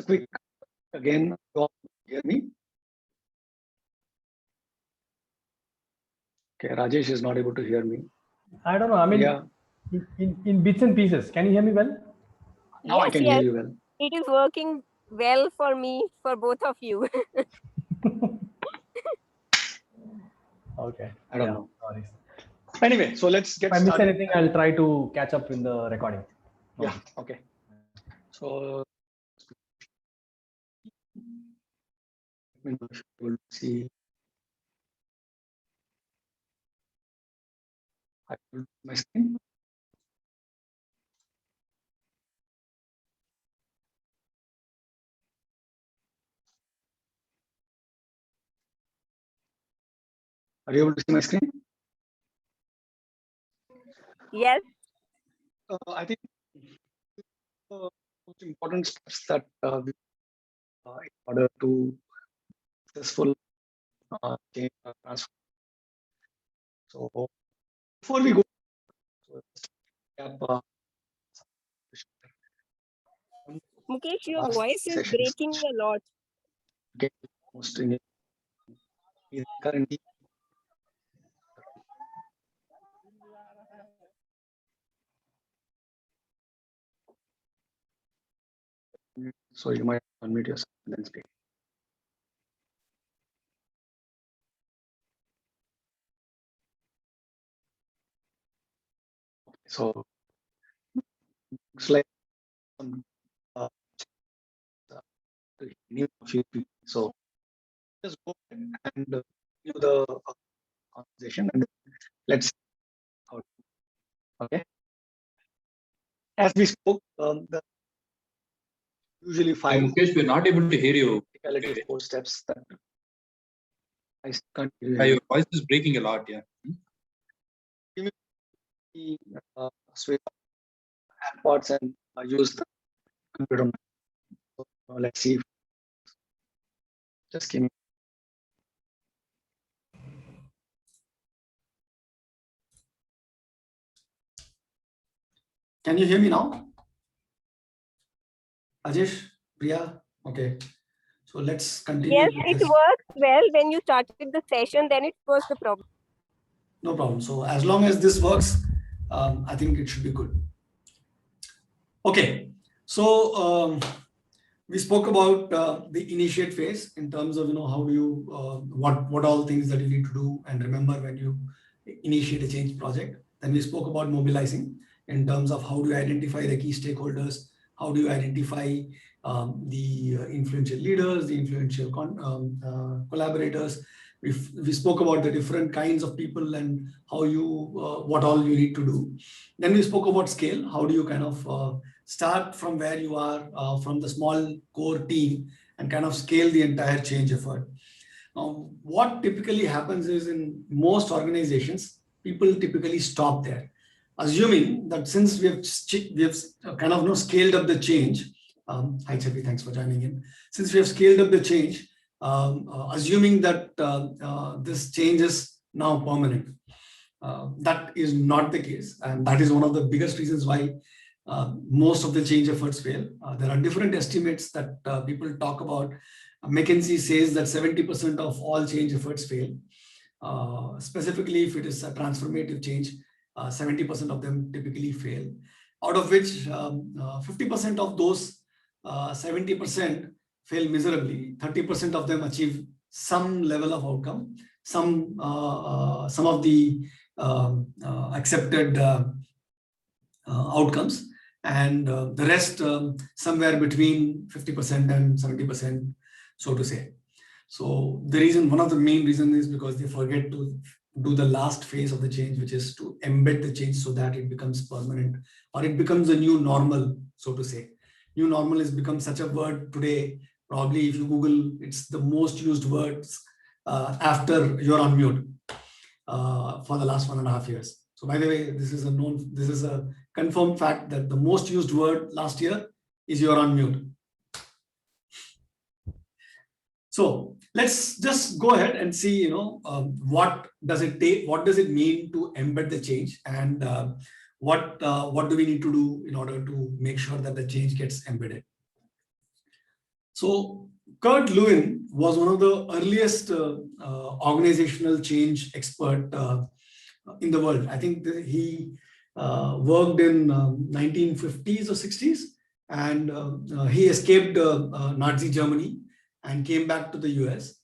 quick again. You all hear me? Okay, Rajesh is not able to hear me. I don't know. I mean, yeah. in bits and pieces. Can you hear me well? Now I can hear you well. It is working well for me, for both of you. Okay. I don't know. Sorry. Anyway, so let's get started. If I miss anything, I'll try to catch up in the recording. Yeah. Okay. So we'll see. I will my screen. Are you able to see my screen? Yes. I think the most important steps that in order to successful change or transfer. So before we go, Mukesh, your voice is breaking a lot. Get most in it currently. So you might unmute yourself and then speak. So looks like some new few people. So just go and do the conversation and let's see how. Okay. As we spoke, the usually 5. Mukesh, we're not able to hear you. 4 steps that I can't hear you. Your voice is breaking a lot. Yeah. Switch AirPods and use the computer. So, let's see. Just give me. Can you hear me now? Ajesh, Priya, okay. So let's continue. Yes, it works well when you started the session, then it was the problem. No problem. So as long as this works, I think it should be good. Okay. So we spoke about the initiate phase in terms of, how do you, what all things that you need to do and remember when you initiate a change project. Then we spoke about mobilizing in terms of how do you identify the key stakeholders, how do you identify the influential leaders, the influential collaborators. We spoke about the different kinds of people and how you, what all you need to do. Then we spoke about scale. How do you kind of start from where you are, from the small core team and kind of scale the entire change effort. What typically happens is in most organizations, people typically stop there, assuming that since we have kind of scaled up the change. Hi Chavi, thanks for joining in. Since we have scaled up the change, assuming that this change is now permanent. That is not the case, and that is one of the biggest reasons why most of the change efforts fail. There are different estimates that people talk about. McKinsey says that 70% of all change efforts fail. Specifically, if it is a transformative change, 70% of them typically fail. Out of which 50% of those 70% fail miserably. 30% of them achieve some level of outcome, some of the accepted outcomes, and the rest somewhere between 50% and 70%, so to say. So the reason, one of the main reasons is because they forget to do the last phase of the change, which is to embed the change so that it becomes permanent or it becomes a new normal, so to say. New normal has become such a word today. Probably if you Google, it's the most used words after you're on mute for the last 1.5 years. So by the way, this is a confirmed fact that the most used word last year is you're on mute. So let's just go ahead and see, what does it take? What does it mean to embed the change, and what do we need to do in order to make sure that the change gets embedded? So Kurt Lewin was one of the earliest organizational change expert in the world. I think he worked in 1950s or 60s, and he escaped Nazi Germany and came back to the US.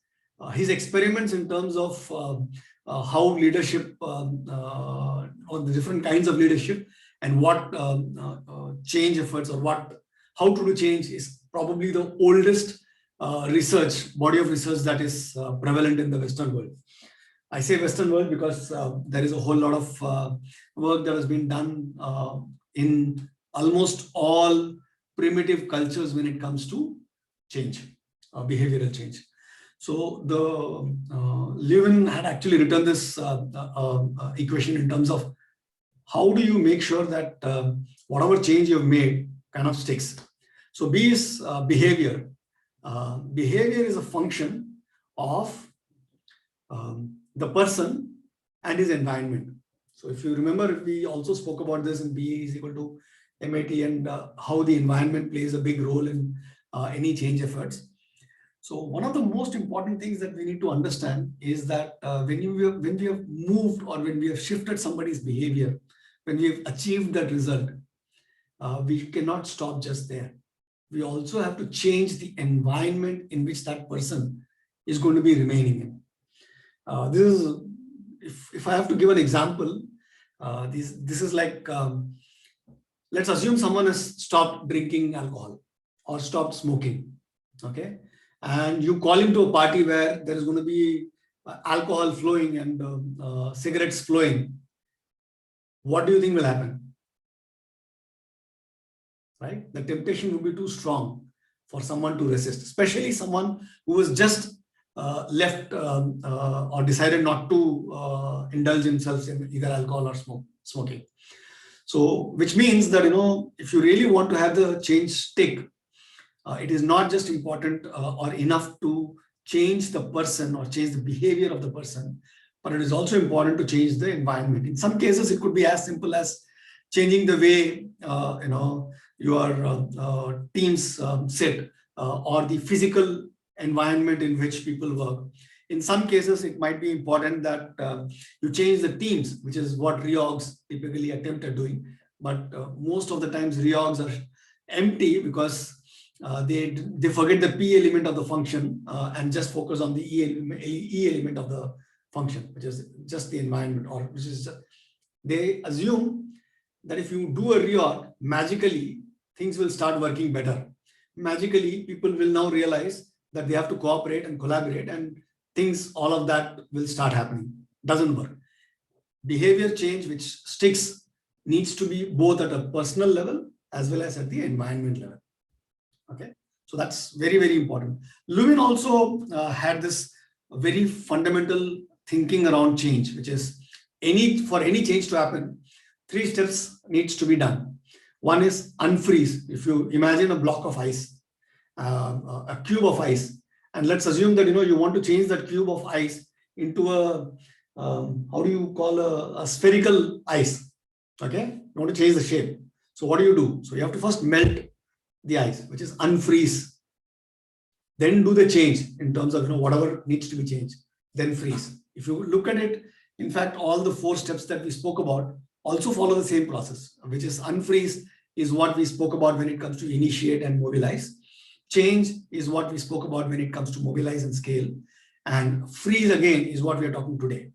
His experiments in terms of how leadership or the different kinds of leadership and what change efforts or how to do change is probably the oldest body of research that is prevalent in the Western world. I say Western world because there is a whole lot of work that has been done in almost all primitive cultures when it comes to change, behavioral change. So the Lewin had actually written this equation in terms of how do you make sure that whatever change you've made kind of sticks. So B is behavior. Behavior is a function of the person and his environment. So if you remember, we also spoke about this in BE is equal to MAT and how the environment plays a big role in any change efforts. So one of the most important things that we need to understand is that when we have moved or when we have shifted somebody's behavior, when we have achieved that result, we cannot stop just there. We also have to change the environment in which that person is going to be remaining in. This is, if I have to give an example, this is like, let's assume someone has stopped drinking alcohol or stopped smoking, okay? And you call him to a party where there is going to be alcohol flowing and cigarettes flowing. What do you think will happen? Right? The temptation will be too strong for someone to resist, especially someone who has just left or decided not to indulge themselves in either alcohol or smoking. So, which means that, if you really want to have the change stick, it is not just important or enough to change the person or change the behavior of the person, but it is also important to change the environment. In some cases, it could be as simple as changing the way your teams sit or the physical environment in which people work. In some cases, it might be important that you change the teams, which is what reorgs typically attempt at doing. But most of the times, reorgs are empty because they forget the P element of the function and just focus on the E element of the function, which is just the environment, or which is they assume that if you do a reorg, magically things will start working better. Magically, people will now realize that they have to cooperate and collaborate, and things, all of that will start happening. Doesn't work. Behavior change which sticks needs to be both at a personal level as well as at the environment level. Okay, so that's very, very important. Lewin also had this very fundamental thinking around change, which is for any change to happen, 3 steps needs to be done. One is unfreeze. If you imagine a block of ice, a cube of ice, and let's assume that you want to change that cube of ice into a how do you call a spherical ice? Okay, you want to change the shape. So what do? So you have to first melt the ice, which is unfreeze. Then do the change in terms of whatever needs to be changed. Then freeze. If you look at it, in fact, all the 4 steps that we spoke about also follow the same process, which is unfreeze is what we spoke about when it comes to initiate and mobilize. Change is what we spoke about when it comes to mobilize and scale. And freeze again is what we are talking today,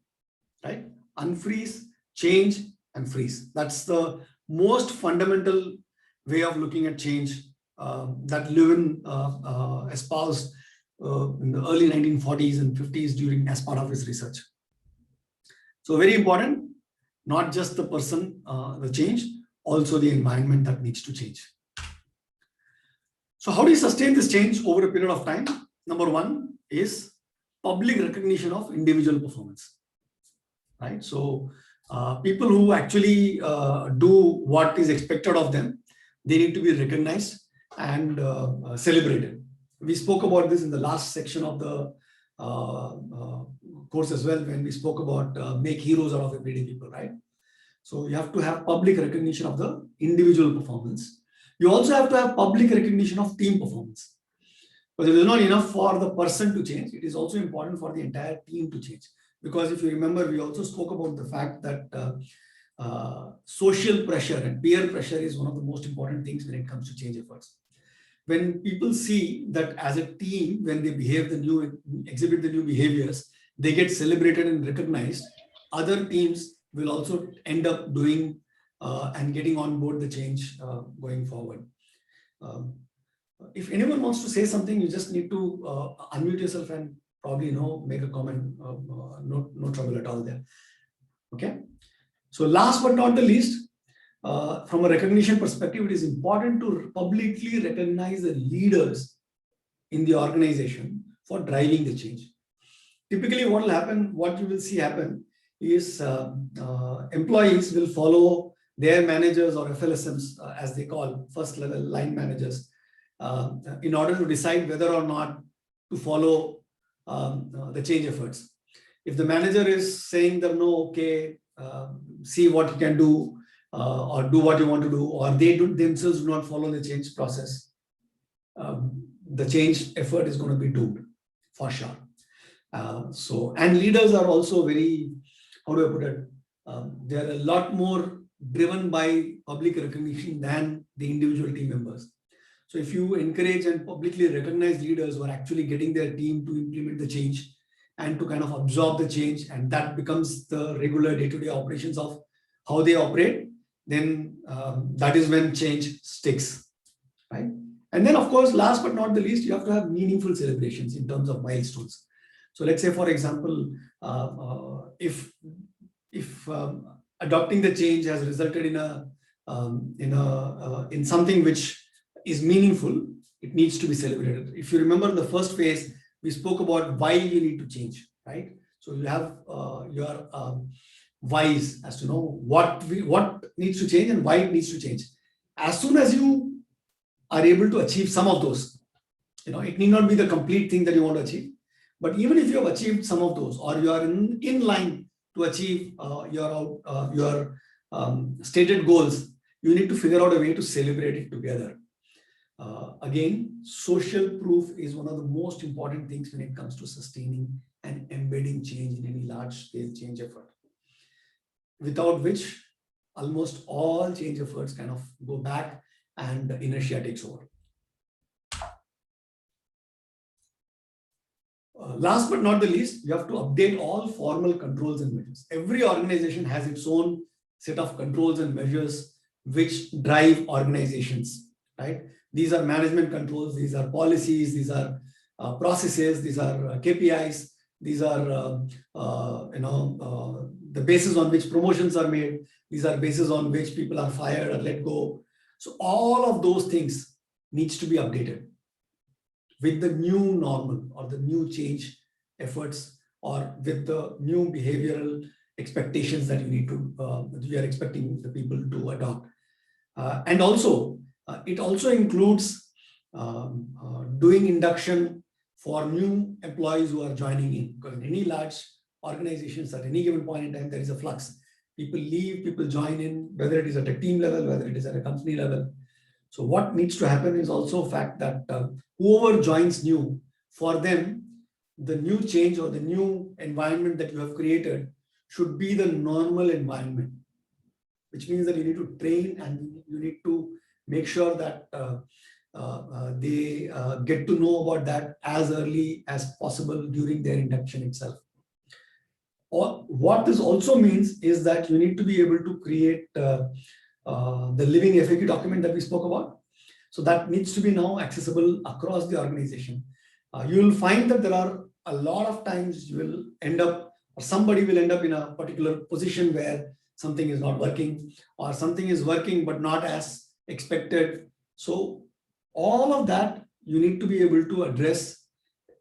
right? Unfreeze, change, and freeze. That's the most fundamental way of looking at change that Lewin espoused in the early 1940s and 50s as part of his research. So very important, not just the person, the change, also the environment that needs to change. So how do you sustain this change over a period of time? Number 1 is public recognition of individual performance, right? So people who actually do what is expected of them, they need to be recognized and celebrated. We spoke about this in the last section of the course as well, when we spoke about make heroes out of everyday people, right? So you have to have public recognition of the individual performance. You also have to have public recognition of team performance. But it is not enough for the person to change. It is also important for the entire team to change. Because if you remember, we also spoke about the fact that social pressure and peer pressure is one of the most important things when it comes to change efforts. When people see that as a team, when they exhibit the new behaviors, they get celebrated and recognized, other teams will also end up doing and getting on board the change going forward. If anyone wants to say something, you just need to unmute yourself and probably make a comment. No trouble at all there. Okay. So last but not the least, from a recognition perspective, it is important to publicly recognize the leaders in the organization for driving the change. Typically, what will happen, what you will see happen is employees will follow their managers or FLSMs, as they call first level line managers, in order to decide whether or not to follow the change efforts. If the manager is saying that no, okay, see what you can do, or do what you want to do, or they themselves do not follow the change process, the change effort is going to be doomed for sure. And leaders are also very, how do I put it? They are a lot more driven by public recognition than the individual team members. So if you encourage and publicly recognize leaders who are actually getting their team to implement the change and to kind of absorb the change, and that becomes the regular day-to-day operations of how they operate, then that is when change sticks, right? And then, of course, last but not the least, you have to have meaningful celebrations in terms of milestones. So let's say, for example, if adopting the change has resulted in something which is meaningful, it needs to be celebrated. If you remember the first phase, we spoke about why you need to change, right? So you have your whys as to know what needs to change and why it needs to change. As soon as you are able to achieve some of those, it need not be the complete thing that you want to achieve, but even if you have achieved some of those, or you are in line to achieve your stated goals, you need to figure out a way to celebrate it together. Again, social proof is one of the most important things when it comes to sustaining and embedding change in any large-scale change effort, without which almost all change efforts kind of go back and inertia takes over. Last but not the least, you have to update all formal controls and measures. Every organization has its own set of controls and measures which drive organizations, right? These are management controls, these are policies, these are processes, these are KPIs, these are the basis on which promotions are made, these are basis on which people are fired or let go. So all of those things needs to be updated with the new normal or the new change efforts, or with the new behavioral expectations that you are expecting the people to adopt. And also, it also includes doing induction for new employees who are joining in, because in any large organizations at any given point in time, there is a flux. People leave, people join in, whether it is at a team level, whether it is at a company level. So what needs to happen is also a fact that whoever joins new, for them, the new change or the new environment that you have created should be the normal environment, which means that you need to train and you need to make sure that they get to know about that as early as possible during their induction itself. Or what this also means is that you need to be able to create the living FAQ document that we spoke about. So that needs to be now accessible across the organization. You will find that there are a lot of times you will end up, or somebody will end up in a particular position where something is not working, or something is working but not as expected. So all of that you need to be able to address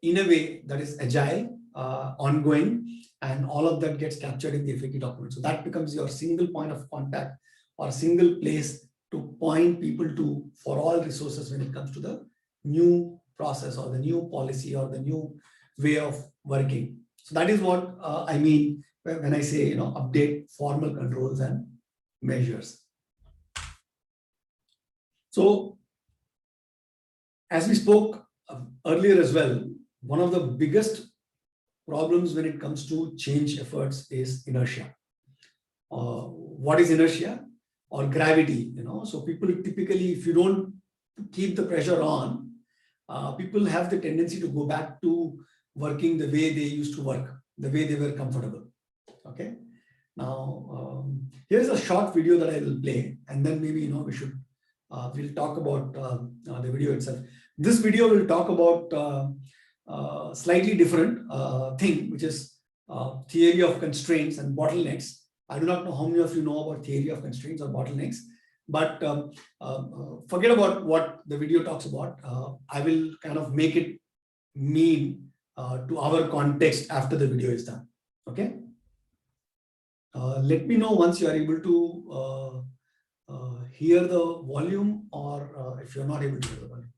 in a way that is agile, ongoing, and all of that gets captured in the FAQ document. So that becomes your single point of contact or single place to point people to for all resources when it comes to the new process or the new policy or the new way of working. So that is what I mean when I say, update formal controls and measures. So as we spoke earlier as well, one of the biggest problems when it comes to change efforts is inertia. What is inertia? Or gravity, So people typically, if you don't keep the pressure on, people have the tendency to go back to working the way they used to work, the way they were comfortable. Okay. Now, here's a short video that I will play, and then maybe we'll talk about the video itself. This video will talk about slightly different thing, which is theory of constraints and bottlenecks. I do not know how many of you know about theory of constraints or bottlenecks, but forget about what the video talks about. I will kind of make it mean to our context after the video is done. Okay. Let me know once you are able to hear the volume, or if you're not able to hear the volume.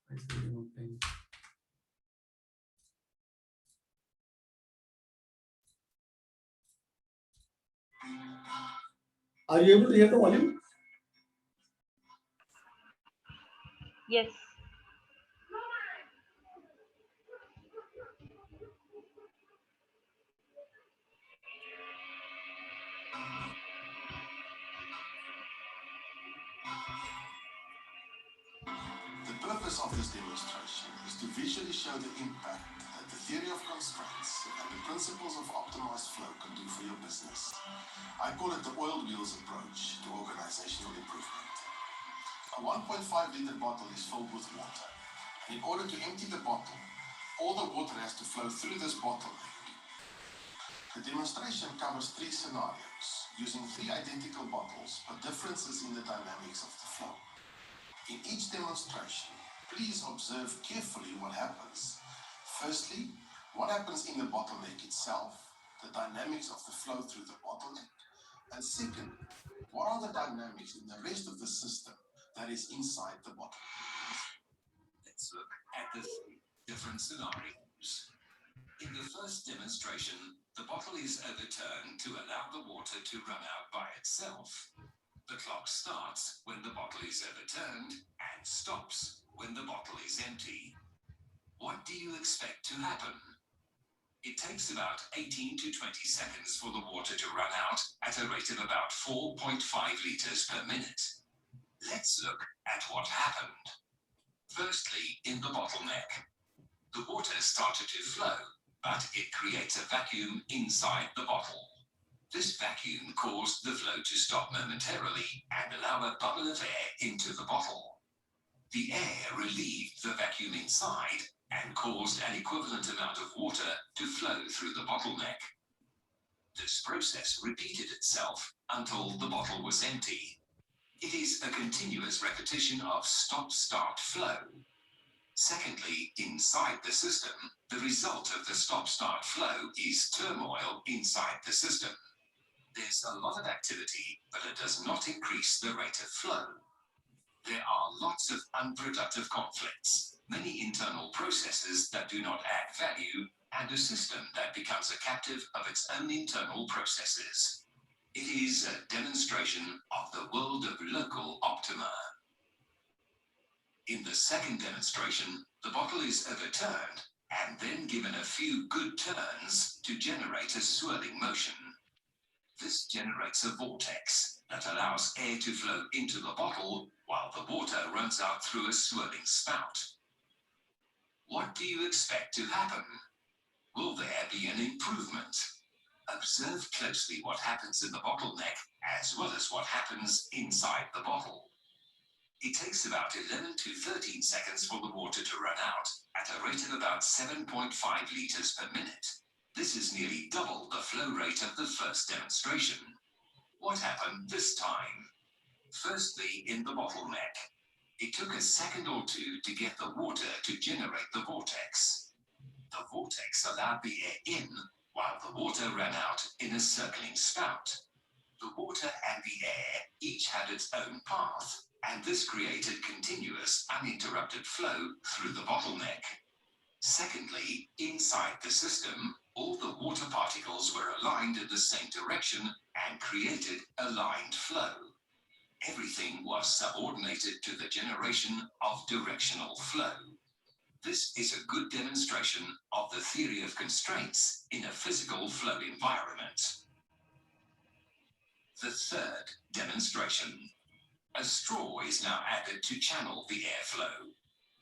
Why is the video not playing? Are you able to hear the volume? Yes. The purpose of this demonstration is to visually show the impact that the theory of constraints and the principles of optimized flow can do for your business. I call it the oiled wheels approach to organizational improvement. A 1.5-liter bottle is filled with water, and in order to empty the bottle, all the water has to flow through this bottleneck. The demonstration covers 3 scenarios, using 3 identical bottles, but differences in the dynamics of the flow. In each demonstration, please observe carefully what happens. Firstly, what happens in the bottleneck itself, the dynamics of the flow through the bottleneck, and second, what are the dynamics in the rest of the system that is inside the bottleneck. Let's look at the 3 different scenarios. In the first demonstration, the bottle is overturned to allow the water to run out by itself. The clock starts when the bottle is overturned and stops when the bottle is empty. What do you expect to happen? It takes about 18 to 20 seconds for the water to run out at a rate of about 4.5 liters per minute. Let's look at what happened. Firstly, in the bottleneck, the water started to flow, but it creates a vacuum inside the bottle. This vacuum caused the flow to stop momentarily and allow a bubble of air into the bottle. The air relieved the vacuum inside and caused an equivalent amount of water to flow through the bottleneck. This process repeated itself until the bottle was empty. It is a continuous repetition of stop-start flow. Secondly, inside the system, the result of the stop-start flow is turmoil inside the system. There's a lot of activity, but it does not increase the rate of flow. There are lots of unproductive conflicts, many internal processes that do not add value, and a system that becomes a captive of its own internal processes. It is a demonstration of the world of local optima. In the second demonstration, the bottle is overturned and then given a few good turns to generate a swirling motion. This generates a vortex that allows air to flow into the bottle while the water runs out through a swirling spout. What do you expect to happen? Will there be an improvement? Observe closely what happens in the bottleneck as well as what happens inside the bottle. It takes about 11 to 13 seconds for the water to run out at a rate of about 7.5 liters per minute. This is nearly double the flow rate of the first demonstration. What happened this time? Firstly, in the bottleneck, it took a second or two to get the water to generate the vortex. The vortex allowed the air in while the water ran out in a circling spout. The water and the air each had its own path and this created continuous, uninterrupted flow through the bottleneck. Secondly, inside the system, all the water particles were aligned in the same direction and created aligned flow. Everything was subordinated to the generation of directional flow. This is a good demonstration of the theory of constraints in a physical flow environment. The third demonstration. A straw is now added to channel the airflow.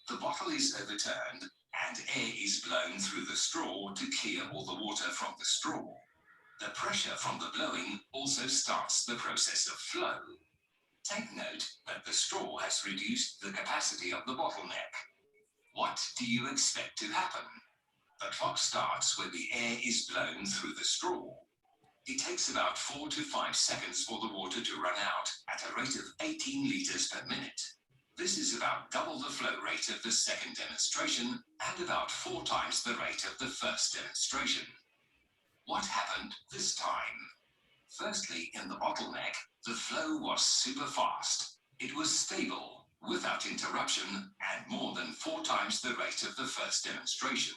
The bottle is overturned and air is blown through the straw to clear all the water from the straw. The pressure from the blowing also starts the process of flow. Take note that the straw has reduced the capacity of the bottleneck. What do you expect to happen? The clock starts when the air is blown through the straw. It takes about 4 to 5 seconds for the water to run out at a rate of 18 liters per minute. This is about double the flow rate of the second demonstration and about 4 times the rate of the first demonstration. What happened this time? Firstly, in the bottleneck, the flow was super fast. It was stable, without interruption, and more than 4 times the rate of the first demonstration.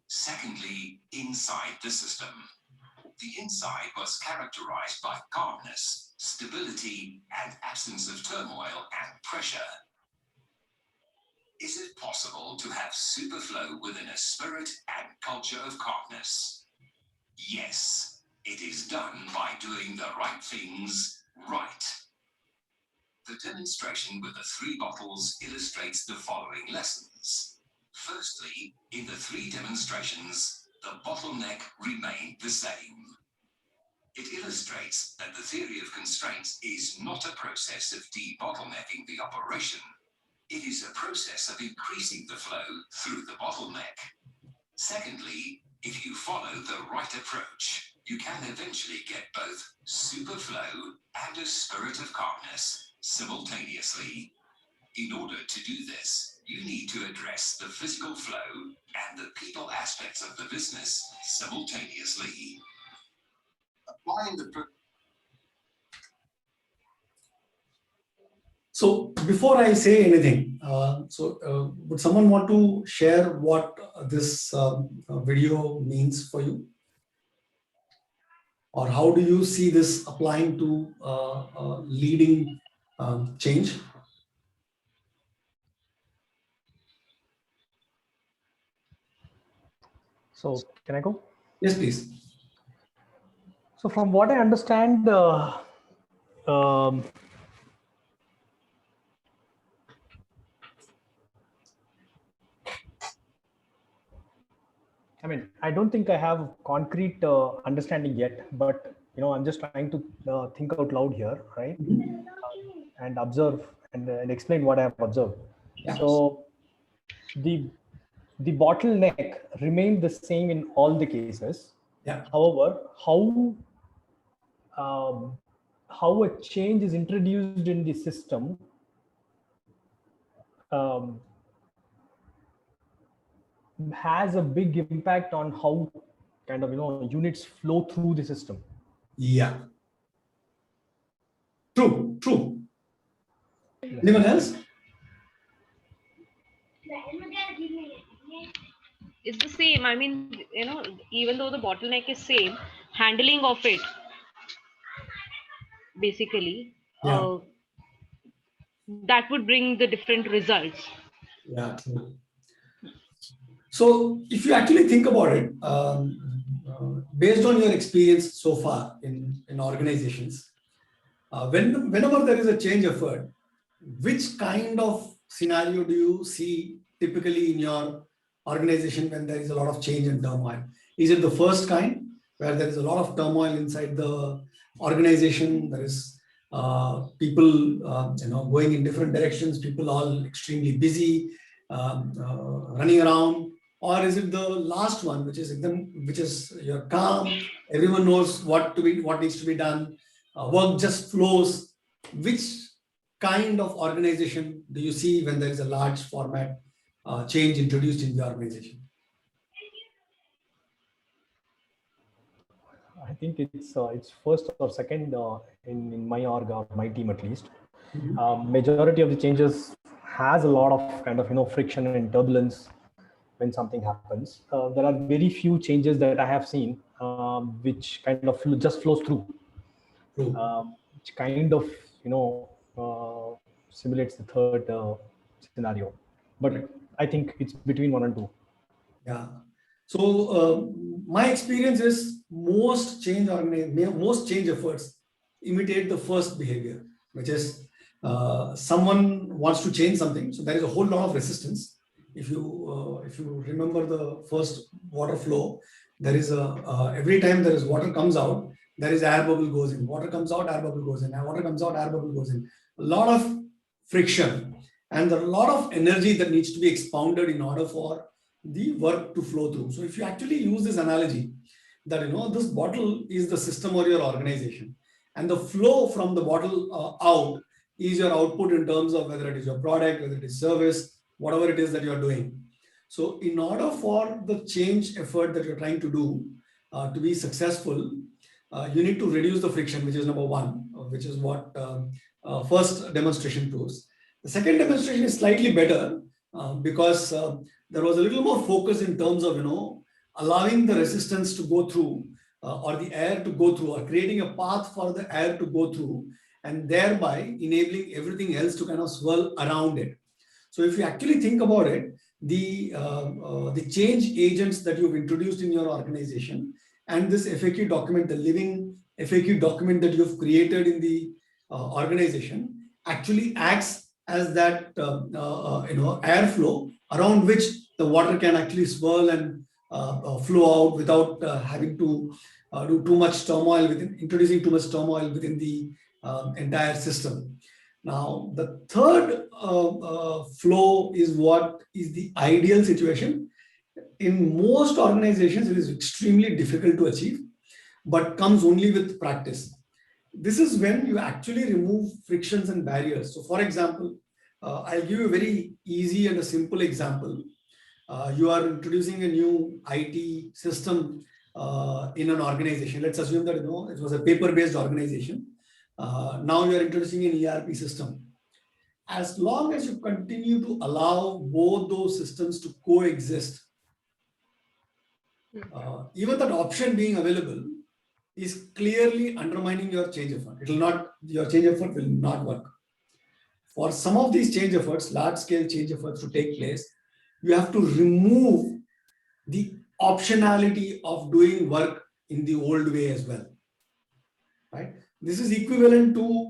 Secondly, inside the system. The inside was characterized by calmness, stability, and absence of turmoil and pressure. Is it possible to have superflow within a spirit and culture of calmness? Yes, it is done by doing the right things right. The demonstration with the 3 bottles illustrates the following lessons. Firstly, in the 3 demonstrations, the bottleneck remained the same. It illustrates that the theory of constraints is not a process of debottlenecking the operation. It is a process of increasing the flow through the bottleneck. Secondly, if you follow the right approach, you can eventually get both superflow and a spirit of calmness simultaneously. In order to do this, you need to address the physical flow and the people aspects of the business simultaneously. Applying the So before I say anything, would someone want to share what this video means for you? Or how do you see this applying to leading change? So can I go? Yes, please. So from what I understand, I mean, I don't think I have concrete understanding yet, but I'm just trying to think out loud here, right? And observe and explain what I have observed. Yeah. So the bottleneck remained the same in all the cases. Yeah. However, how a change is introduced in the system has a big impact on how kind of units flow through the system. Yeah. True. Anyone else? It's the same. I mean, even though the bottleneck is same, handling of it basically, Yeah. that would bring the different results. Yeah. So if you actually think about it, based on your experience so far in organizations, whenever there is a change effort, which kind of scenario do you see typically in your organization when there is a lot of change and turmoil? Is it the first kind where there is a lot of turmoil inside the organization? There is people going in different directions, people all extremely busy, running around. Or is it the last one, which is you're calm, everyone knows what needs to be done, work just flows? Which kind of organization do you see when there is a large format change introduced in the organization? I think it's first or second in my org or my team at least. Majority of the changes has a lot of kind of friction and turbulence when something happens. There are very few changes that I have seen which kind of just flows through, which kind of simulates the third scenario. But I think it's between 1 and 2. Yeah. So my experience is most change efforts imitate the first behavior, which is someone wants to change something. So there is a whole lot of resistance. If you remember the first water flow, there is every time there is water comes out, there is air bubble goes in. Water comes out, air bubble goes in. Water comes out, air bubble goes in. A lot of friction and a lot of energy that needs to be expounded in order for the work to flow through. So if you actually use this analogy that this bottle is the system or your organization, and the flow from the bottle out is your output in terms of whether it is your product, whether it is service, whatever it is that you are doing. So in order for the change effort that you're trying to do to be successful, you need to reduce the friction, which is number one, which is what first demonstration proves. The second demonstration is slightly better because there was a little more focus in terms of allowing the resistance to go through or the air to go through, or creating a path for the air to go through, and thereby enabling everything else to kind of swirl around it. So if you actually think about it, the change agents that you've introduced in your organization and this FAQ document, the living FAQ document that you've created in the organization, actually acts as that airflow around which the water can actually swirl and flow out without having to do too much turmoil introducing too much turmoil within the entire system. Now, the third flow is what is the ideal situation. In most organizations, it is extremely difficult to achieve, but comes only with practice. This is when you actually remove frictions and barriers. So for example, I'll give you a very easy and a simple example. You are introducing a new IT system in an organization. Let's assume that it was a paper-based organization. Now you are introducing an ERP system. As long as you continue to allow both those systems to coexist, even that option being available is clearly undermining your change effort. Your change effort will not work. For some of these change efforts, large-scale change efforts to take place, you have to remove the optionality of doing work in the old way as well. Right? This is equivalent to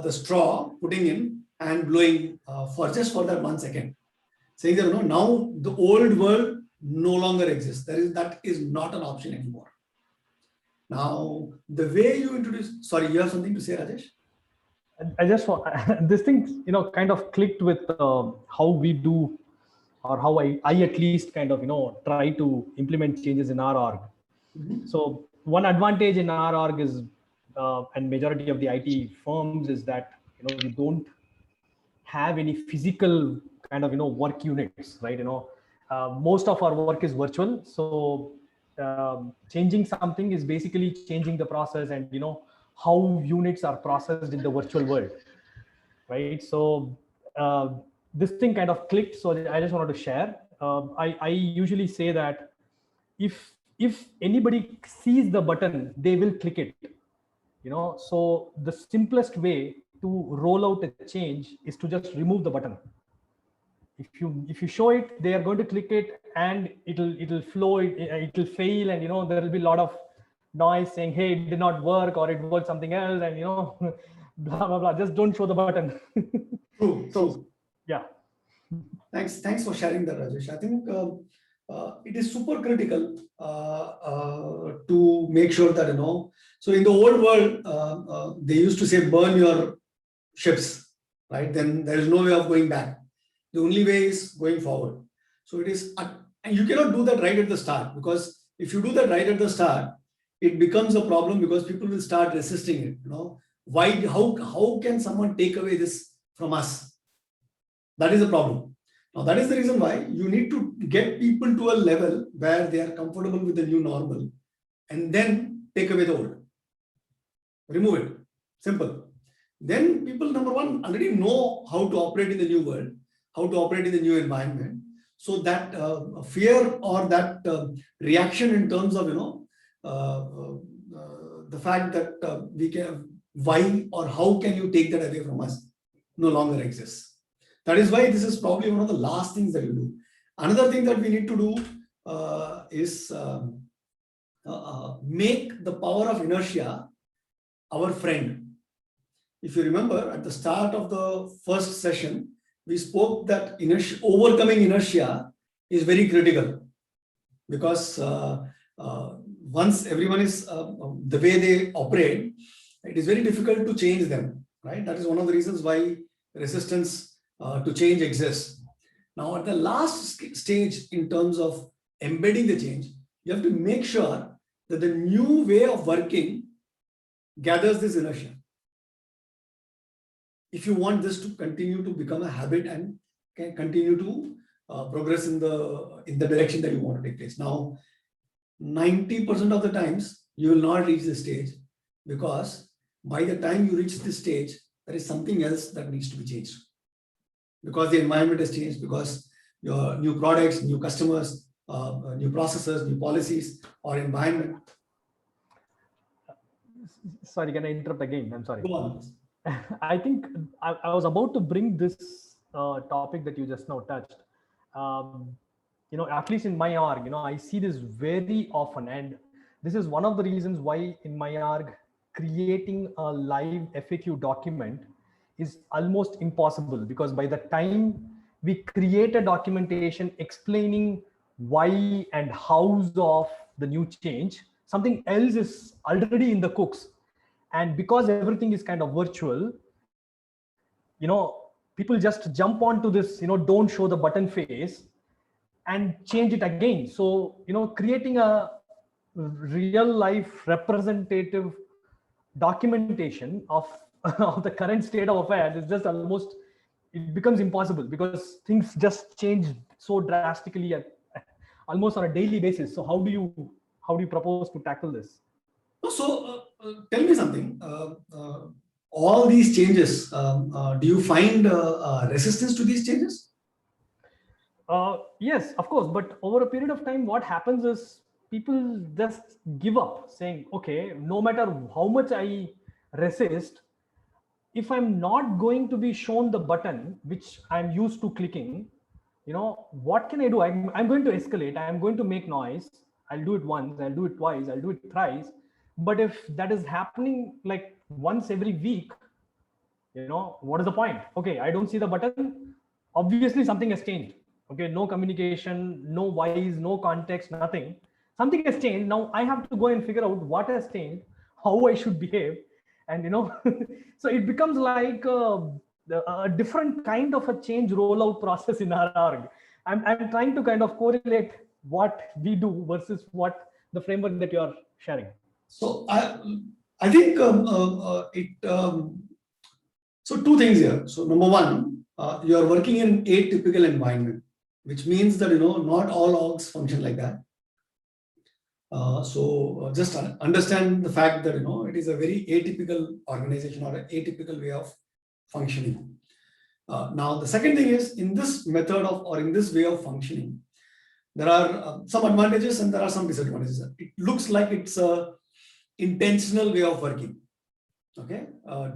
the straw putting in and blowing for that 1 second. Saying that now the old world no longer exists. That is not an option anymore. Now, the way you introduce, sorry, you have something to say, Rajesh? I just want this thing, kind of clicked with how we do, or how I at least kind of, try to implement changes in our org. Mm-hmm. So one advantage in our org is, and majority of the IT firms is that, we don't have any physical kind of, work units, right? Most of our work is virtual. So changing something is basically changing the process and, how units are processed in the virtual world, right? So this thing kind of clicked. So I just wanted to share. I usually say that if anybody sees the button, they will click it. So the simplest way to roll out a change is to just remove the button. If you show it, they are going to click it, and it'll flow. It'll fail, and there will be a lot of noise saying, "Hey, it did not work," or "It worked something else," and blah blah blah. Just don't show the button. True. Yeah. Thanks for sharing that, Rajesh. I think it is super critical to make sure that So in the old world, they used to say, "Burn your ships," right? Then there is no way of going back. The only way is going forward. So it is, and you cannot do that right at the start, because if you do that right at the start, it becomes a problem because people will start resisting it. Why? How can someone take away this from us? That is a problem. Now that is the reason why you need to get people to a level where they are comfortable with the new normal, and then take away the old. Remove it. Simple. then people, number one, already know how to operate in the new world, how to operate in the new environment. So that fear or that reaction in terms of, the fact that we can, why or how can you take that away from us, no longer exists. That is why this is probably one of the last things that you do. Another thing that we need to do is make the power of inertia our friend. If you remember, at the start of the first session, we spoke that overcoming inertia is very critical, because once everyone is the way they operate, it is very difficult to change them, right? That is one of the reasons why resistance to change exists. Now, at the last stage in terms of embedding the change, you have to make sure that the new way of working gathers this inertia, if you want this to continue to become a habit and can continue to progress in the direction that you want to take place. Now, 90% of the times you will not reach this stage, because by the time you reach this stage, there is something else that needs to be changed, because the environment has changed, because your new products, new customers, new processes, new policies or environment. Sorry, can I interrupt again? I'm sorry. Go on. I think I was about to bring this topic that you just now touched. At least in my org, I see this very often, and this is one of the reasons why in my org, creating a live FAQ document is almost impossible, because by the time we create a documentation explaining why and hows of the new change, something else is already in the cooks. And because everything is kind of virtual, people just jump onto this, don't show the button face and change it again. So, creating a real life representative documentation of, of the current state of affairs is just almost, it becomes impossible, because things just change so drastically almost on a daily basis. So how do you propose to tackle this? So tell me something. All these changes, do you find resistance to these changes? Yes, of course. But over a period of time, what happens is people just give up, saying, okay, no matter how much I resist, if I'm not going to be shown the button which I'm used to clicking, what can I do? I'm going to escalate. I'm going to make noise. I'll do it once, I'll do it twice, I'll do it thrice. But if that is happening like once every week, what is the point? Okay, I don't see the button. Obviously, something has changed. Okay, no communication, no whys, no context, nothing. Something has changed. Now I have to go and figure out what has changed, how I should behave. And, so it becomes like a different kind of a change rollout process in our org. I'm trying to kind of correlate what we do versus what the framework that you're sharing. So I think so two things here. So number one, you are working in a typical environment, which means that not all orgs function like that. So just understand the fact that it is a very atypical organization or an atypical way of functioning. Now the second thing is, in this method of, or in this way of functioning, there are some advantages and there are some disadvantages. It looks like it's a intentional way of working, okay,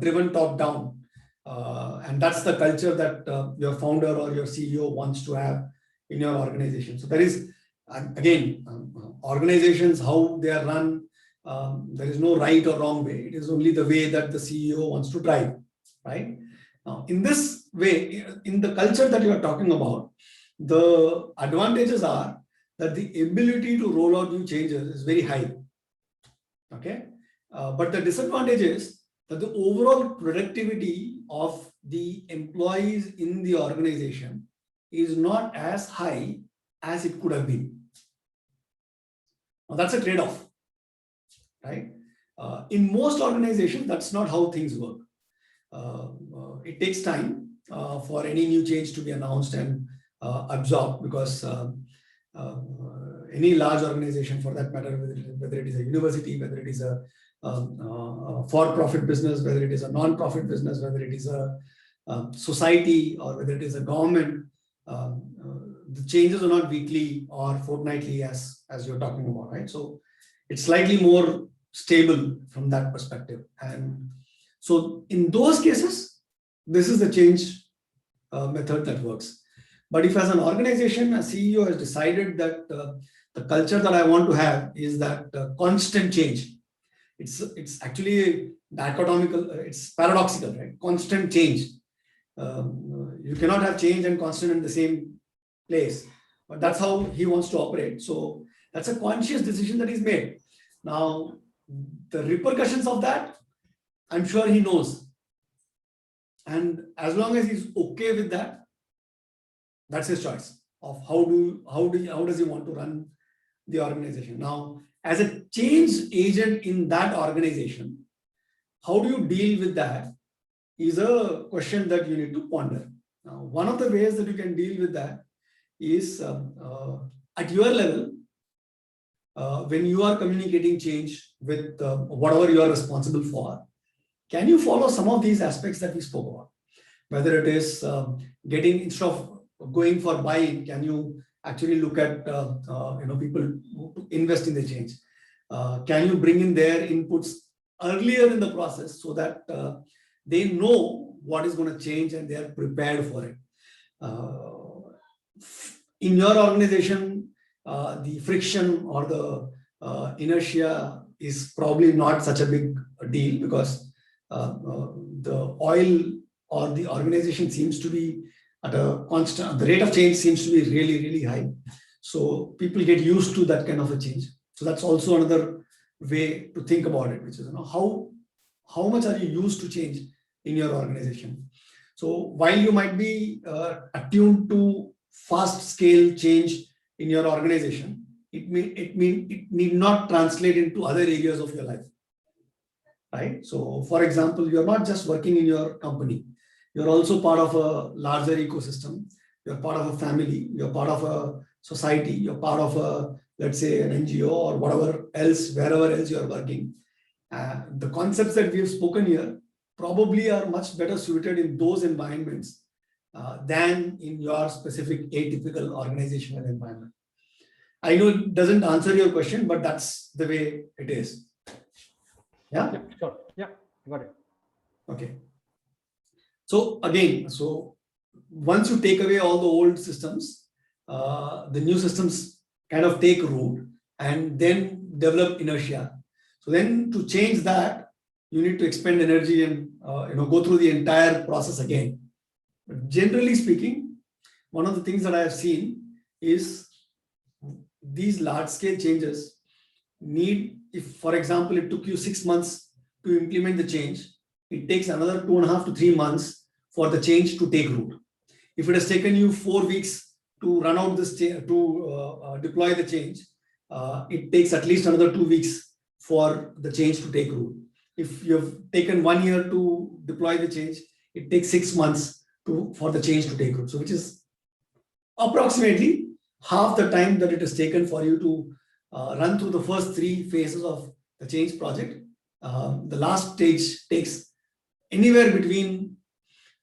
driven top down, and that's the culture that your founder or your CEO wants to have in your organization. So there is, again, organizations, how they are run, there is no right or wrong way. It is only the way that the CEO wants to drive, right? Now, in this way, in the culture that you are talking about, the advantages are that the ability to roll out new changes is very high. Okay, but the disadvantage is that the overall productivity of the employees in the organization is not as high as it could have been. Now that's a trade-off, right? In most organizations, that's not how things work. It takes time for any new change to be announced and absorbed, because any large organization, for that matter, whether it is a university, whether it is a for-profit business, whether it is a non-profit business, whether it is a society, or whether it is a government. The changes are not weekly or fortnightly as you're talking about, right? So it's slightly more stable from that perspective. And so in those cases, this is the change method that works. But if as an organization, a CEO has decided that the culture that I want to have is that constant change, it's actually dichotomical, it's paradoxical, right? Constant change. You cannot have change and constant in the same place, but that's how he wants to operate. So that's a conscious decision that he's made. Now, the repercussions of that, I'm sure he knows. And as long as he's okay with that, that's his choice of how does he want to run the organization. Now, as a change agent in that organization, how do you deal with that is a question that you need to ponder. Now, one of the ways that you can deal with that is at your level, when you are communicating change with whatever you are responsible for, can you follow some of these aspects that we spoke about? Whether it is getting, instead of going for buying, can you actually look at people who invest in the change? Can you bring in their inputs earlier in the process so that they know what is going to change and they are prepared for it? In your organization, the friction or the inertia is probably not such a big deal because the oil or the organization seems to be at a constant, the rate of change seems to be really, really high. So people get used to that kind of a change. So that's also another way to think about it, which is how much are you used to change in your organization. So while you might be attuned to fast scale change in your organization, it need not translate into other areas of your life, right? So for example, you're not just working in your company, you're also part of a larger ecosystem, you're part of a family, you're part of a society, you're part of a, let's say, an NGO or whatever else, wherever else you're working. The concepts that we have spoken here probably are much better suited in those environments than in your specific atypical organizational environment. I know it doesn't answer your question, but that's the way it is. Yeah? Yeah, sure. Yeah, got it. Okay. So again, so once you take away all the old systems, the new systems kind of take root and then develop inertia. So then to change that, you need to expend energy and go through the entire process again. But generally speaking, one of the things that I have seen is these large-scale changes need, if for example, it took you 6 months to implement the change, it takes another 2.5 to 3 months for the change to take root. If it has taken you 4 weeks to run out this deploy the change, it takes at least another 2 weeks for the change to take root. If you've taken 1 year to deploy the change, it takes 6 months for the change to take root. So which is approximately half the time that it has taken for you to run through the first 3 phases of the change project. The last stage takes anywhere between,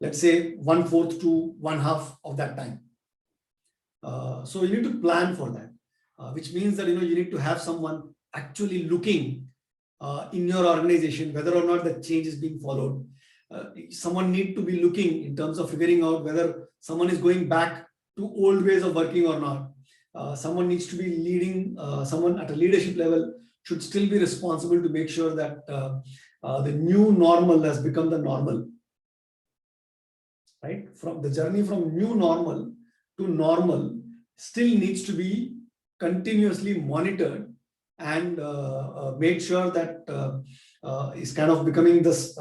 let's say, 1/4 to 1/2 of that time. So you need to plan for that, which means that you need to have someone actually looking in your organization whether or not the change is being followed. Someone need to be looking in terms of figuring out whether someone is going back to old ways of working or not. Someone needs to be leading, someone at a leadership level should still be responsible to make sure that the new normal has become the normal, right? From the journey from new normal to normal still needs to be continuously monitored and made sure that is kind of becoming this,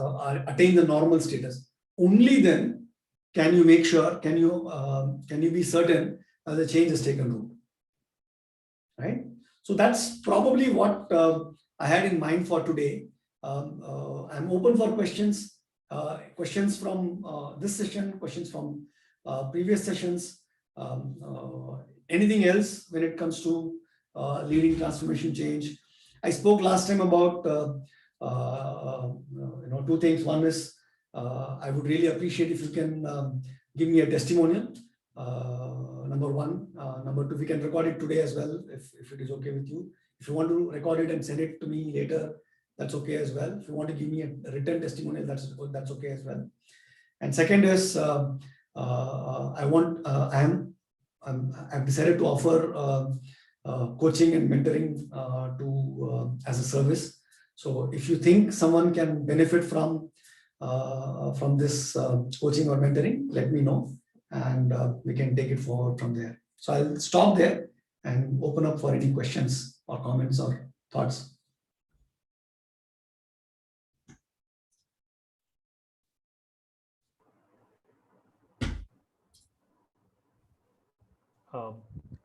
attain the normal status. Only then can you make sure, can you be certain that the change has taken root, right? So that's probably what I had in mind for today. I'm open for questions, questions from this session, questions from previous sessions, anything else when it comes to leading transformation change. I spoke last time about two things. One is I would really appreciate if you can give me a testimonial. Number one. Number two, we can record it today as well if it is okay with you. If you want to record it and send it to me later, that's okay as well. If you want to give me a written testimonial, that's okay as well. And second is I've decided to offer coaching and mentoring as a service. So if you think someone can benefit from this coaching or mentoring, let me know, and we can take it forward from there. So I'll stop there and open up for any questions or comments or thoughts.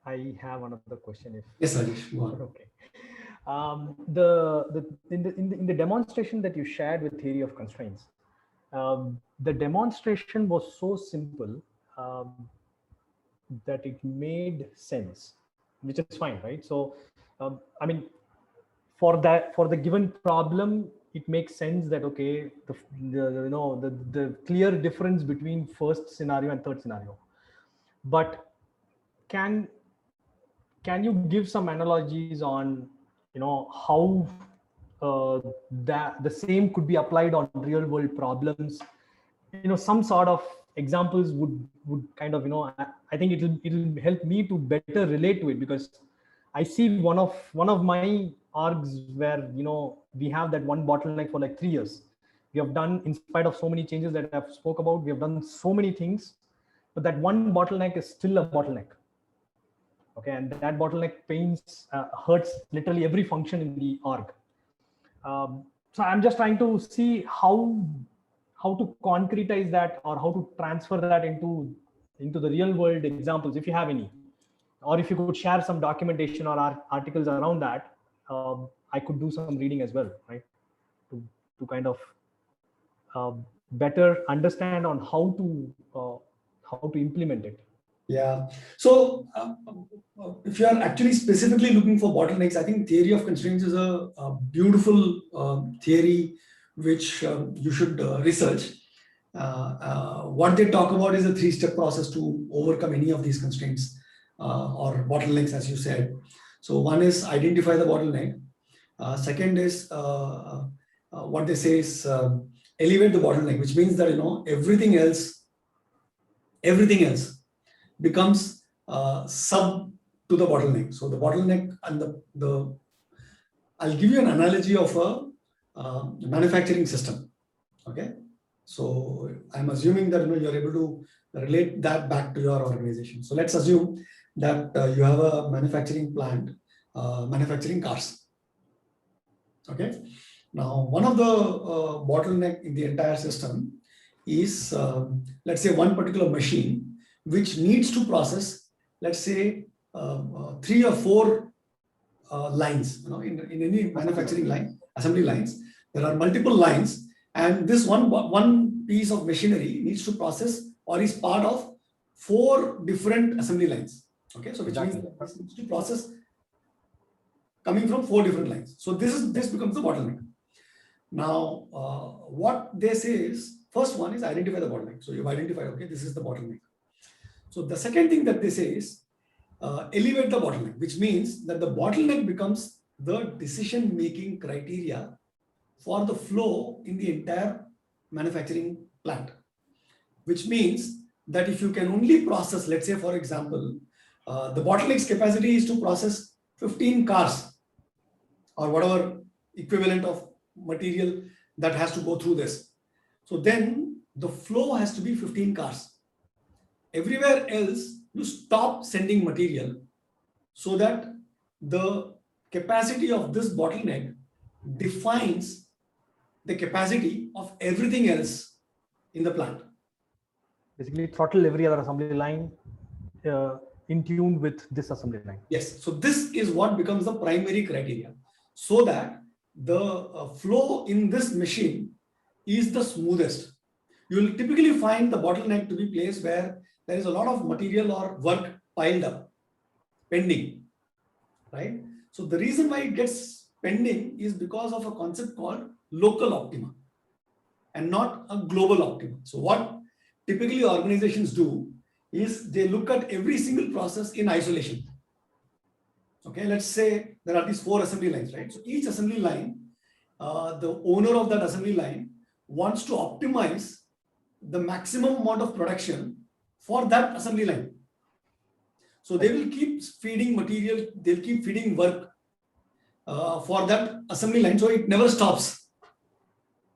I have another question. If Yes, Rajesh, go on. Okay. In the demonstration that you shared with theory of constraints, the demonstration was so simple that it made sense, which is fine, right? So, I mean, for the given problem, it makes sense that okay, the clear difference between first scenario and third scenario. But can you give some analogies on how that the same could be applied on real world problems? Some sort of examples would kind of I think it'll help me to better relate to it, because I see one of my orgs where we have that one bottleneck for like 3 years. We have done, in spite of so many changes that I've spoke about, we have done so many things, but that one bottleneck is still a bottleneck. Okay, and that bottleneck hurts literally every function in the org. So I'm just trying to see how to concretize that, or how to transfer that into the real world examples, if you have any, or if you could share some documentation or articles around that. I could do some reading as well, right, to kind of better understand on how to implement it. Yeah. So if you are actually specifically looking for bottlenecks, I think theory of constraints is a beautiful theory which you should research. What they talk about is a 3-step process to overcome any of these constraints or bottlenecks, as you said. So one is identify the bottleneck. Second is what they say is elevate the bottleneck, which means that everything else becomes sub to the bottleneck. So the bottleneck and the I'll give you an analogy of a manufacturing system. Okay, so I'm assuming that you're able to relate that back to your organization. So let's assume that you have a manufacturing plant manufacturing cars. Okay, now one of the bottleneck in the entire system is let's say one particular machine which needs to process, let's say 3 or 4 lines. In any manufacturing line, assembly lines, there are multiple lines, and this one piece of machinery needs to process or is part of 4 different assembly lines. Okay, so which means that this needs to process coming from 4 different lines. So this becomes the bottleneck. Now, what they say is, first one is identify the bottleneck. So you've identified, okay, this is the bottleneck. So the second thing that they say is elevate the bottleneck, which means that the bottleneck becomes the decision-making criteria for the flow in the entire manufacturing plant. Which means that if you can only process, let's say for example, the bottleneck's capacity is to process 15 cars or whatever equivalent of material that has to go through this. So then the flow has to be 15 cars. Everywhere else, you stop sending material so that the capacity of this bottleneck defines the capacity of everything else in the plant. Basically, throttle every other assembly line in tune with this assembly line. Yes. So this is what becomes the primary criteria, so that the flow in this machine is the smoothest. You will typically find the bottleneck to be placed where there is a lot of material or work piled up, pending, right? So the reason why it gets pending is because of a concept called local optima and not a global optima. So what typically organizations do is they look at every single process in isolation. Okay, let's say there are these 4 assembly lines, right? So each assembly line, the owner of that assembly line wants to optimize the maximum amount of production for that assembly line. So they will keep feeding material, they'll keep feeding work for that assembly line, so it never stops.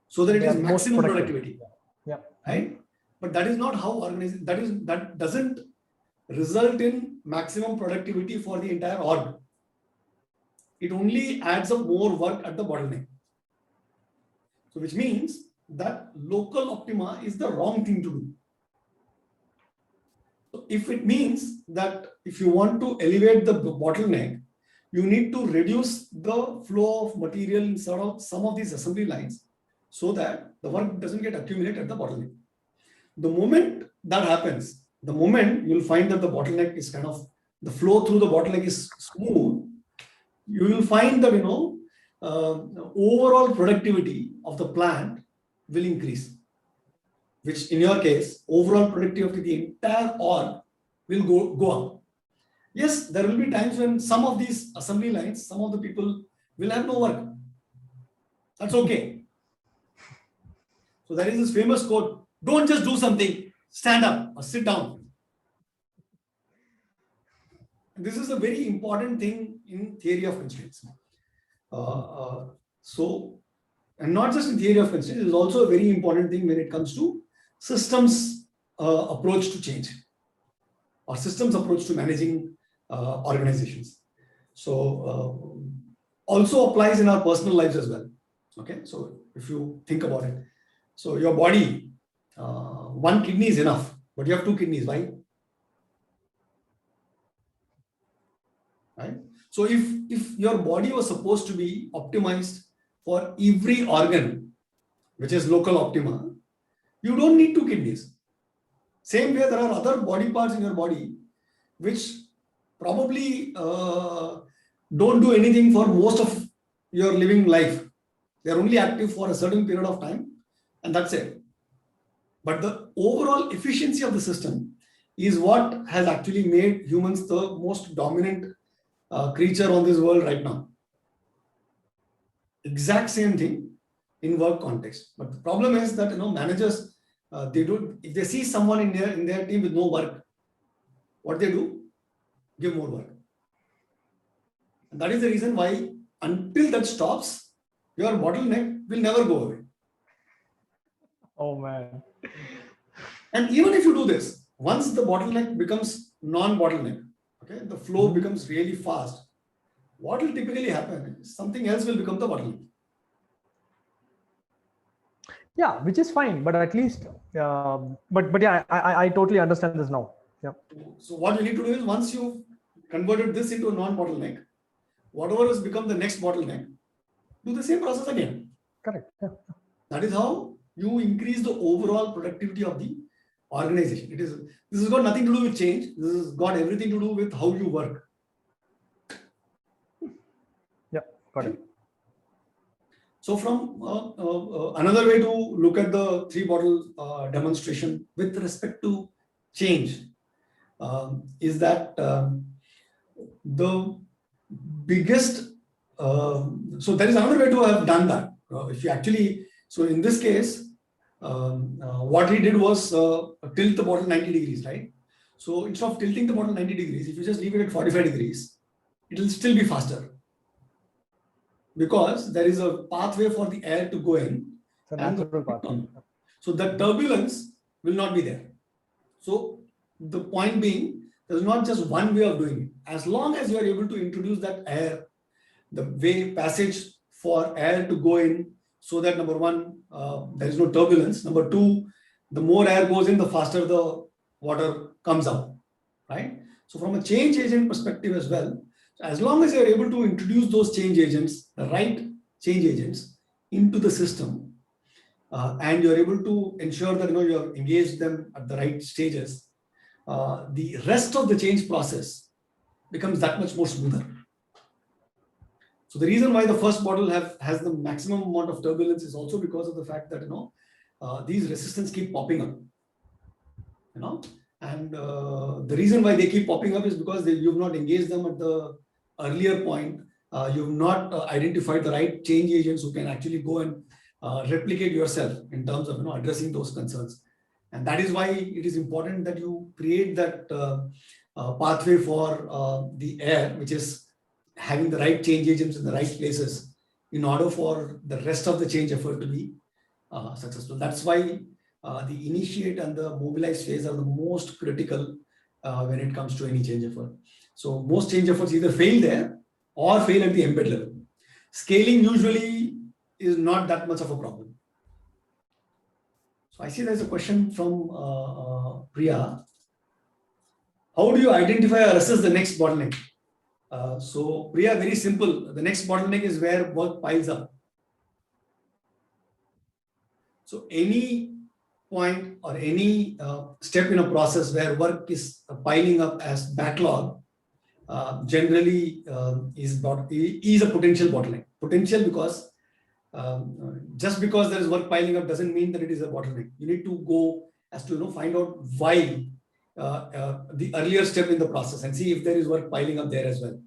So that it is maximum productivity. Yeah. Right? But that is not how organization, that doesn't result in maximum productivity for the entire org. It only adds up more work at the bottleneck. So which means that local optima is the wrong thing to do. So if it means that if you want to elevate the bottleneck, you need to reduce the flow of material in sort of some of these assembly lines so that the work doesn't get accumulated at the bottleneck. The moment that happens, the moment you'll find that the bottleneck is kind of, the flow through the bottleneck is smooth, you will find that, overall productivity of the plant will increase, which in your case, overall productivity of the entire org will go up. Yes, there will be times when some of these assembly lines, some of the people will have no work. That's okay. So there is this famous quote, don't just do something, stand up or sit down. And this is a very important thing in theory of constraints. And not just in theory of constraints, it is also a very important thing when it comes to systems approach to change or systems approach to managing organizations. So also applies in our personal lives as well. Okay, so if you think about it, so your body, 1 kidney is enough, but you have 2 kidneys. Why? Right. So if your body was supposed to be optimized for every organ, which is local optima, you don't need 2 kidneys. Same way, there are other body parts in your body which probably don't do anything for most of your living life. They are only active for a certain period of time, and that's it. But the overall efficiency of the system is what has actually made humans the most dominant creature on this world right now. Exact same thing in work context. But the problem is that managers, they don't, if they see someone in their team with no work, what they do? Give more work. And that is the reason why until that stops, your bottleneck will never go away. Oh man. And even if you do this, once the bottleneck becomes non-bottleneck, okay, the flow becomes really fast, what will typically happen is something else will become the bottleneck. Yeah, which is fine, but at least, but yeah, I totally understand this now. Yeah. So what you need to do is, once you've converted this into a non-bottleneck, whatever has become the next bottleneck, do the same process again. Correct. Yeah. That is how you increase the overall productivity of the organization. This has got nothing to do with change. This has got everything to do with how you work. Yeah, got it. So from another way to look at the 3 bottle demonstration with respect to change is that the biggest, so there is another way to have done that. If you actually, so in this case, what he did was tilt the bottle 90 degrees, right? So instead of tilting the bottle 90 degrees, if you just leave it at 45 degrees, it will still be faster. Because there is a pathway for the air to go in. It's a natural pathway. So the turbulence will not be there. So the point being, there's not just one way of doing it. As long as you are able to introduce that air, the way passage for air to go in, so that number 1, there is no turbulence. Number 2, the more air goes in, the faster the water comes out, right? So from a change agent perspective as well, as long as you're able to introduce those change agents, the right change agents into the system, and you're able to ensure that you have engaged them at the right stages, the rest of the change process becomes that much more smoother. So the reason why the first bottle has the maximum amount of turbulence is also because of the fact that these resistance keep popping up, and the reason why they keep popping up is because you've not engaged them at the earlier point. You've not identified the right change agents who can actually go and replicate yourself in terms of addressing those concerns. And that is why it is important that you create that pathway for the air, which is having the right change agents in the right places in order for the rest of the change effort to be successful. That's why the initiate and the mobilize phase are the most critical when it comes to any change effort. So most change efforts either fail there or fail at the embed level. Scaling usually is not that much of a problem. So I see there's a question from Priya. How do you identify or assess the next bottleneck? So Priya, very simple. The next bottleneck is where work piles up. So any point or any step in a process where work is piling up as backlog generally is a potential bottleneck. Potential because just because there is work piling up doesn't mean that it is a bottleneck. You need to go as to find out why the earlier step in the process and see if there is work piling up there as well.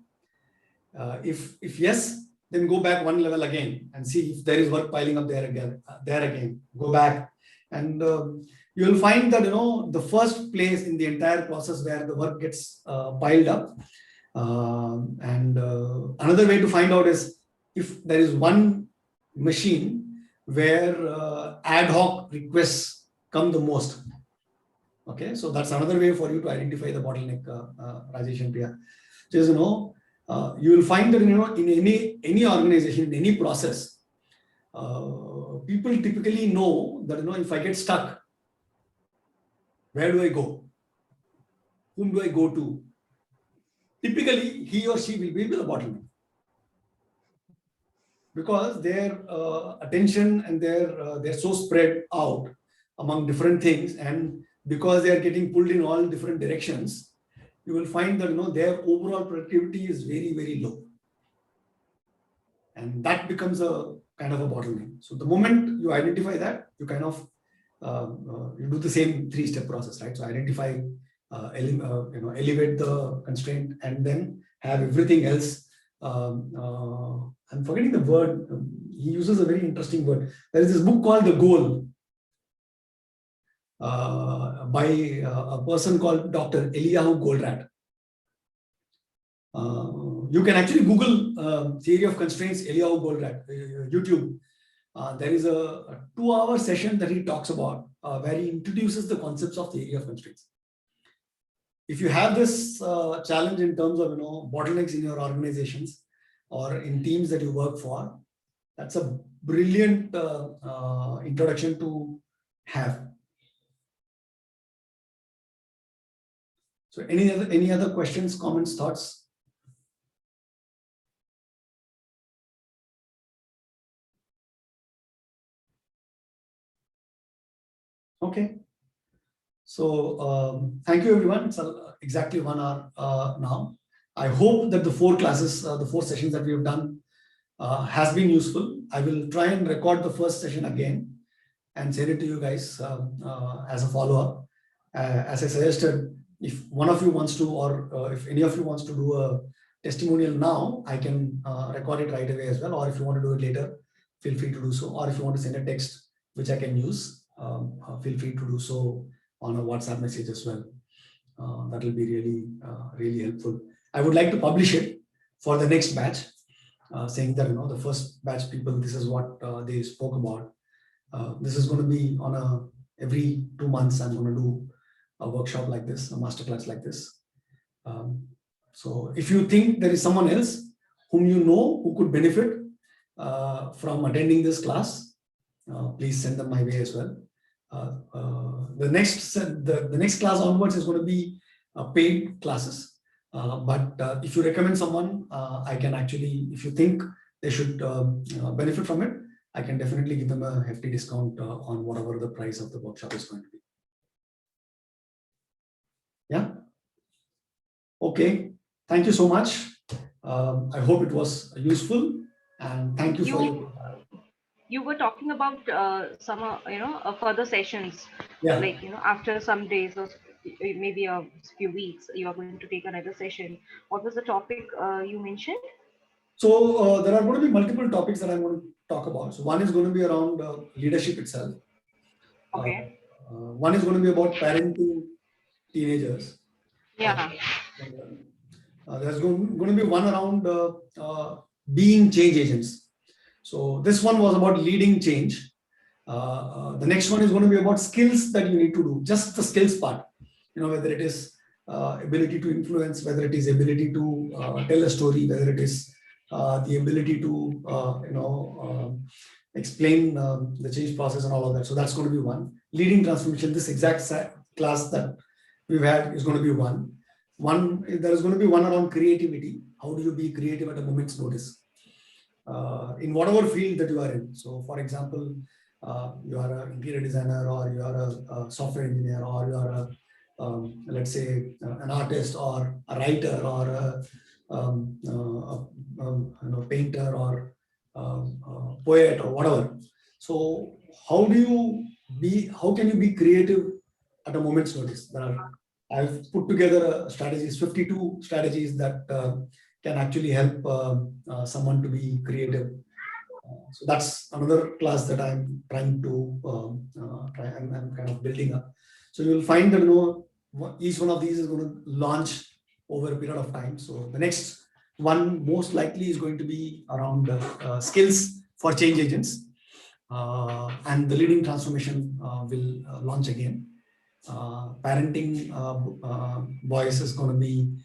If yes, then go back one level again and see if there is work piling up there again. Go back, and you will find that the first place in the entire process where the work gets piled up. And another way to find out is if there is one machine where ad hoc requests come the most. Okay, so that's another way for you to identify the bottleneck, Rajesh and Priya. Just you will find that in any organization, in any process, people typically know that if I get stuck, where do I go? Whom do I go to? Typically, he or she will be the bottleneck because their attention and they're so spread out among different things, and because they are getting pulled in all different directions, you will find that their overall productivity is very, very low, and that becomes a kind of a bottleneck. So the moment you identify that, you kind of you do the same three-step process, right? So identify, elevate the constraint, and then have everything else. I'm forgetting the word. He uses a very interesting word. There is this book called The Goal by a person called Dr. Eliyahu Goldratt. You can actually Google theory of constraints, Eliyahu Goldratt, YouTube. There is a 2-hour session that he talks about where he introduces the concepts of theory of constraints. If you have this challenge in terms of bottlenecks in your organizations or in teams that you work for, that's a brilliant introduction to have. So any other questions, comments, thoughts? Okay. So thank you, everyone. It's exactly 1 hour now. I hope that the 4 classes, the 4 sessions that we have done has been useful. I will try and record the first session again and send it to you guys as a follow-up. As I suggested, if one of you wants to, or if any of you wants to do a testimonial now, I can record it right away as well. Or if you want to do it later, feel free to do so. Or if you want to send a text, which I can use, feel free to do so on a WhatsApp message as well. That will be really, really helpful. I would like to publish it for the next batch, saying that the first batch people, this is what they spoke about. This is going to be on every 2 months. I'm going to do a workshop like this, a masterclass like this. So if you think there is someone else whom you know who could benefit from attending this class, please send them my way as well. The next class onwards is going to be paid classes. But if you recommend someone, I can actually, if you think they should benefit from it, I can definitely give them a hefty discount on whatever the price of the workshop is going to be. Yeah. Okay. Thank you so much. I hope it was useful, and thank you for your. You were talking about some further sessions, Yeah. like after some days or maybe a few weeks you are going to take another session. What was the topic you mentioned? So there are going to be multiple topics that I'm going to talk about. So one is going to be around leadership itself. Okay. One is going to be about parenting teenagers. Yeah. There's going to be one around being change agents. So this one was about leading change. The next one is going to be about skills that you need to do, just the skills part. Whether it is ability to influence, whether it is ability to tell a story, whether it is the ability to explain the change process and all of that. So that's going to be one. Leading transformation. This exact class that we've had is going to be one. There is going to be one around creativity. How do you be creative at a moment's notice? In whatever field that you are in. So, for example, you are an interior designer, or you are a software engineer, or you are a let's say an artist, or a writer, or a painter, or poet, or whatever. So, how can you be creative at a moment's notice? I've put together strategies, 52 strategies that can actually help someone to be creative. So that's another class that I'm trying to I'm kind of building up. So you'll find that each one of these is going to launch over a period of time. So the next one most likely is going to be around skills for change agents, and the leading transformation will launch again. Parenting voice is going to be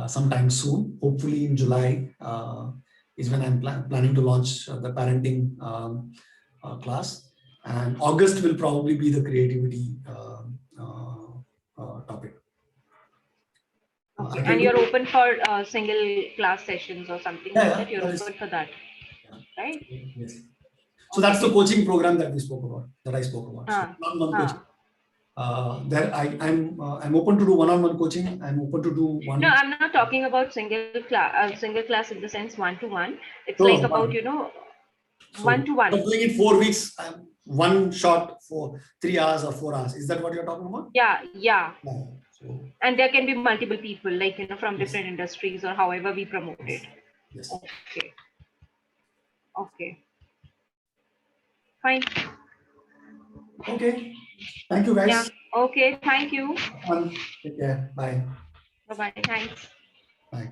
sometime soon, hopefully in July is when I'm planning to launch the parenting class, and August will probably be the creativity topic. Okay. And you're open for single class sessions or something like that? You're open for that, right? Yes. So that's the coaching program that I spoke about. So one-on-one coaching. I'm open to do one-on-one coaching. I'm open to do one. No, I'm not talking about single class in the sense one-to-one. It's No, like no, about one-to-one. I'm doing it 4 weeks, one shot for 3 hours or 4 hours. Is that what you're talking about? Yeah. No. So, And there can be multiple people, like from different industries, or however we promote it. yes. Okay. Fine. Okay. Thank you, guys. Yeah. Okay. Thank you. Take care. Bye. Bye-bye. Thanks. Bye.